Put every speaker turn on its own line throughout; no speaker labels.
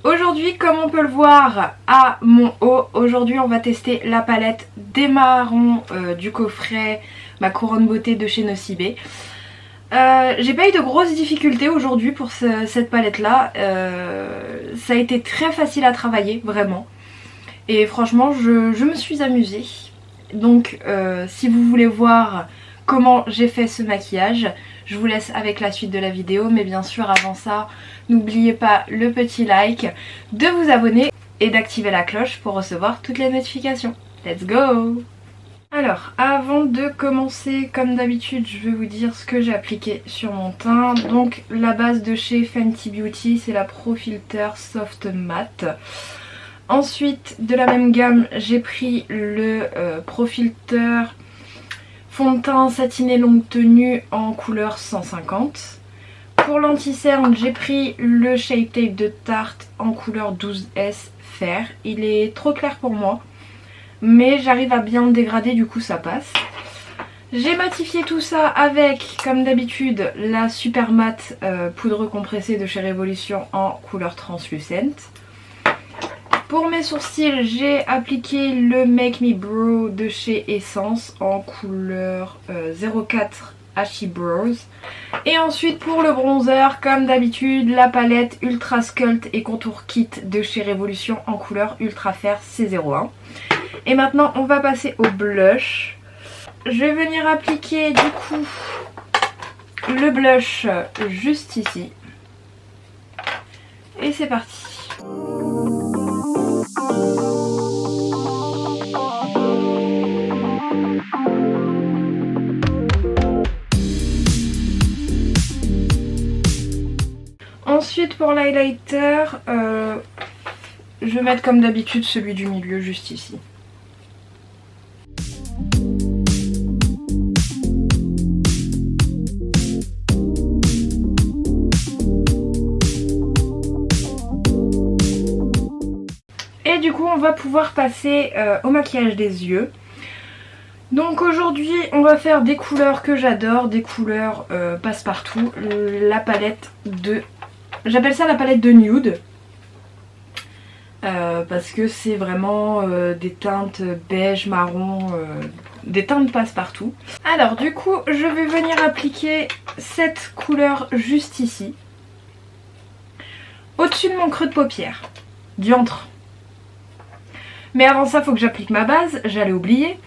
Aujourd'hui, comme on peut le voir à mon haut, aujourd'hui on va tester la palette des marrons du coffret Ma Couronne Beauté de chez Nocibé. J'ai pas eu de grosses difficultés aujourd'hui pour cette palette là, ça a été très facile à travailler vraiment et franchement je me suis amusée. Donc si vous voulez voir comment j'ai fait ce maquillage, je vous laisse avec la suite de la vidéo, mais bien sûr avant ça n'oubliez pas le petit like, de vous abonner et d'activer la cloche pour recevoir toutes les notifications. Let's go! Alors avant de commencer, comme d'habitude, je vais vous dire ce que j'ai appliqué sur mon teint. Donc la base de chez Fenty Beauty, c'est la Pro Filter Soft Matte. Ensuite de la même gamme, j'ai pris le Pro Filter fond de teint satiné longue tenue en couleur 150. Pour l'anti-cerne, j'ai pris le Shape Tape de Tarte en couleur 12S Fer. Il est trop clair pour moi, mais j'arrive à bien le dégrader, du coup ça passe. J'ai matifié tout ça avec, comme d'habitude, la Super Matte poudre compressée de chez Révolution en couleur translucente. Pour mes sourcils, j'ai appliqué le Make Me Brow de chez Essence en couleur 04 Ashy Brows. Et ensuite pour le bronzer, comme d'habitude, la palette Ultra Sculpt et Contour Kit de chez Révolution en couleur Ultra Fair C01. Et maintenant on va passer au blush. Je vais venir appliquer du coup le blush juste ici. Et c'est parti. Ensuite pour l'highlighter, je vais mettre comme d'habitude celui du milieu juste ici. Et du coup on va pouvoir passer au maquillage des yeux. Donc aujourd'hui on va faire des couleurs que j'adore, des couleurs passe-partout. La palette de... J'appelle ça la palette de nude. Parce que c'est vraiment des teintes beige, marron, des teintes passe-partout. Alors du coup je vais venir appliquer cette couleur juste ici. Au-dessus de mon creux de paupière. Diantre. Mais avant ça, il faut que j'applique ma base, j'allais oublier.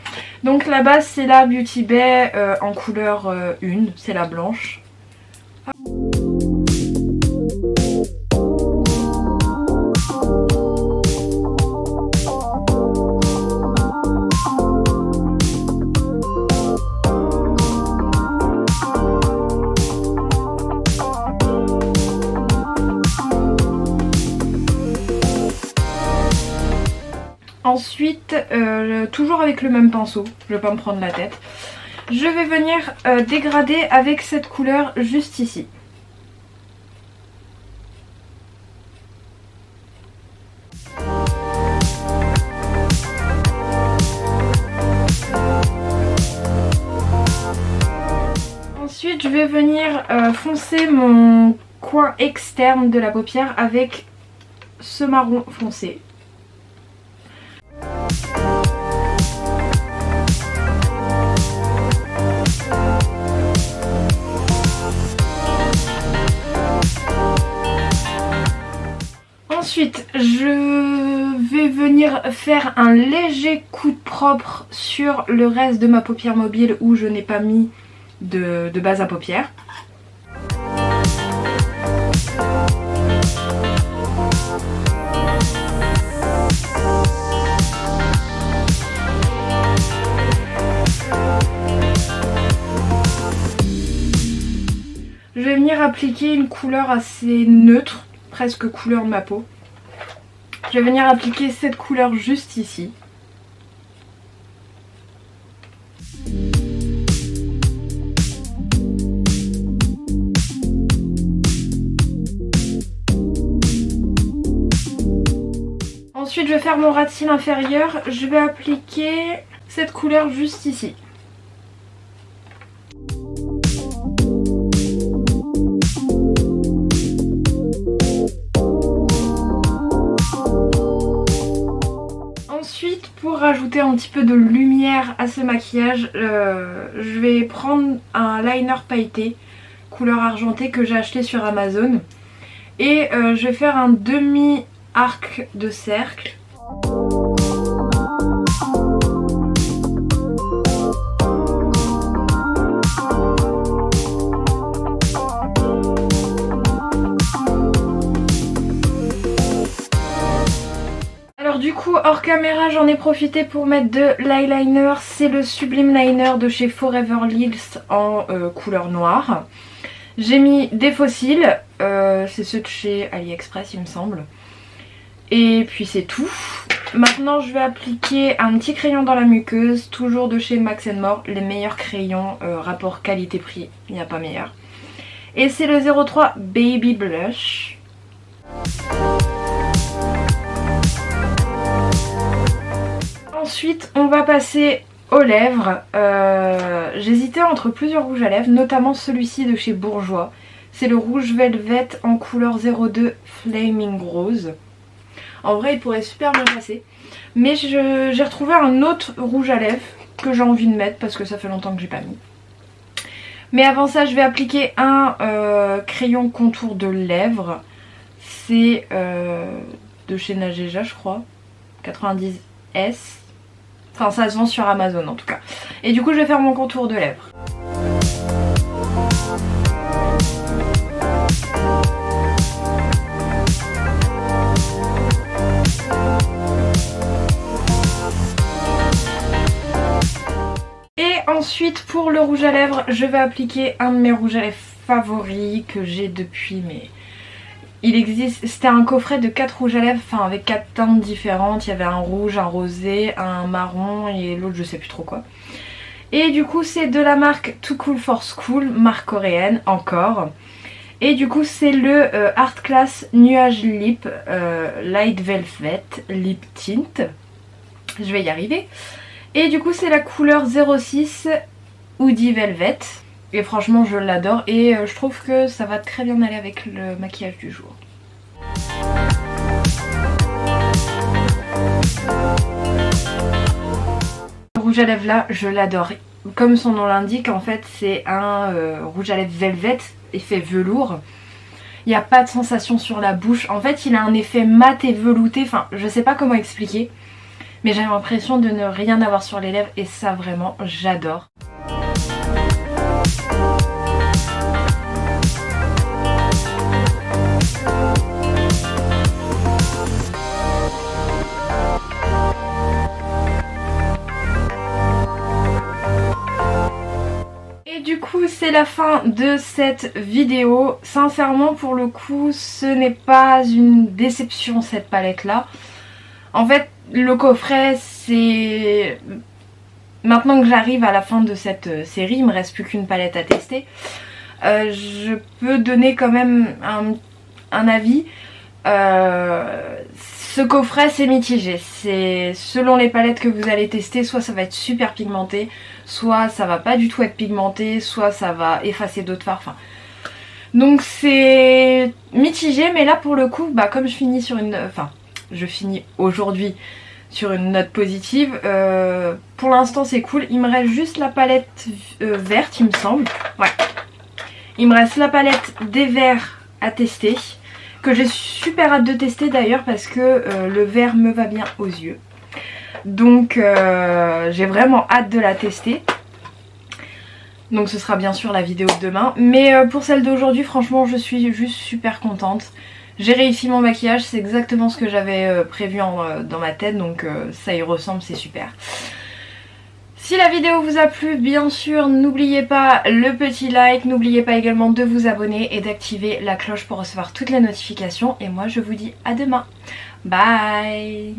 Donc la base, c'est la Beauty Bay en couleur 1, c'est la blanche. Ensuite, toujours avec le même pinceau, je vais pas me prendre la tête, je vais venir dégrader avec cette couleur juste ici. Ensuite, je vais venir foncer mon coin externe de la paupière avec ce marron foncé. Ensuite, je vais venir faire un léger coup de propre sur le reste de ma paupière mobile où je n'ai pas mis de base à paupières. Je vais venir appliquer une couleur assez neutre, presque couleur de ma peau. Je vais venir appliquer cette couleur juste ici. Ensuite je vais faire mon ras de cils inférieur, je vais appliquer cette couleur juste ici. pour rajouter un petit peu de lumière à ce maquillage, je vais prendre un liner pailleté couleur argentée que j'ai acheté sur Amazon. Et je vais faire un demi-arc de cercle. Alors du coup, hors caméra, j'en ai profité pour mettre de l'eyeliner. C'est le Sublime Liner de chez Forever Lips en couleur noire. J'ai mis des faux cils, c'est ceux de chez AliExpress il me semble. Et puis c'est tout. Maintenant je vais appliquer un petit crayon dans la muqueuse, toujours de chez Max & More, les meilleurs crayons rapport qualité-prix, il n'y a pas meilleur. Et c'est le 03 Baby Blush. Ensuite on va passer aux lèvres. J'hésitais entre plusieurs rouges à lèvres, notamment celui-ci de chez Bourjois. C'est le rouge Velvet en couleur 02 Flaming Rose. En vrai il pourrait super bien passer. Mais j'ai retrouvé un autre rouge à lèvres que j'ai envie de mettre parce que ça fait longtemps que j'ai pas mis. Mais avant ça je vais appliquer un crayon contour de lèvres. C'est de chez Najeja je crois. 90S. Enfin ça se vend sur Amazon en tout cas. Et du coup je vais faire mon contour de lèvres. Et ensuite pour le rouge à lèvres je vais appliquer un de mes rouges à lèvres favoris que j'ai depuis mais... Il existe, c'était un coffret de 4 rouges à lèvres, enfin avec 4 teintes différentes. Il y avait un rouge, un rosé, un marron et l'autre je sais plus trop quoi. Et du coup c'est de la marque Too Cool for School, marque coréenne encore. Et du coup c'est le Art Class Nuage Lip Light Velvet Lip Tint. Je vais y arriver. Et du coup c'est la couleur 06 Woody Velvet. Et franchement je l'adore et je trouve que ça va très bien aller avec le maquillage du jour. Le rouge à lèvres là je l'adore. Comme son nom l'indique en fait c'est un rouge à lèvres velvet, effet velours. Il n'y a pas de sensation sur la bouche. En fait il a un effet mat et velouté, enfin je sais pas comment expliquer. Mais j'ai l'impression de ne rien avoir sur les lèvres et ça vraiment j'adore. Du coup c'est la fin de cette vidéo. Sincèrement pour le coup ce n'est pas une déception cette palette là. En fait le coffret c'est... Maintenant que j'arrive à la fin de cette série, il me reste plus qu'une palette à tester. Je peux donner quand même un avis. Ce coffret c'est mitigé, c'est selon les palettes que vous allez tester, soit ça va être super pigmenté, soit ça va pas du tout être pigmenté, soit ça va effacer d'autres fards, enfin... Donc c'est mitigé, mais là pour le coup, bah comme je finis sur une... Enfin, je finis aujourd'hui sur une note positive, pour l'instant c'est cool. Il me reste juste la palette verte il me semble, ouais. Il me reste la palette des verts à tester. Que j'ai super hâte de tester d'ailleurs parce que le vert me va bien aux yeux. Donc j'ai vraiment hâte de la tester. Donc ce sera bien sûr la vidéo de demain. Mais pour celle d'aujourd'hui franchement je suis juste super contente. J'ai réussi mon maquillage, c'est exactement ce que j'avais prévu dans ma tête. Donc ça y ressemble, c'est super. Si la vidéo vous a plu, bien sûr, n'oubliez pas le petit like, n'oubliez pas également de vous abonner et d'activer la cloche pour recevoir toutes les notifications. Et moi, je vous dis à demain. Bye!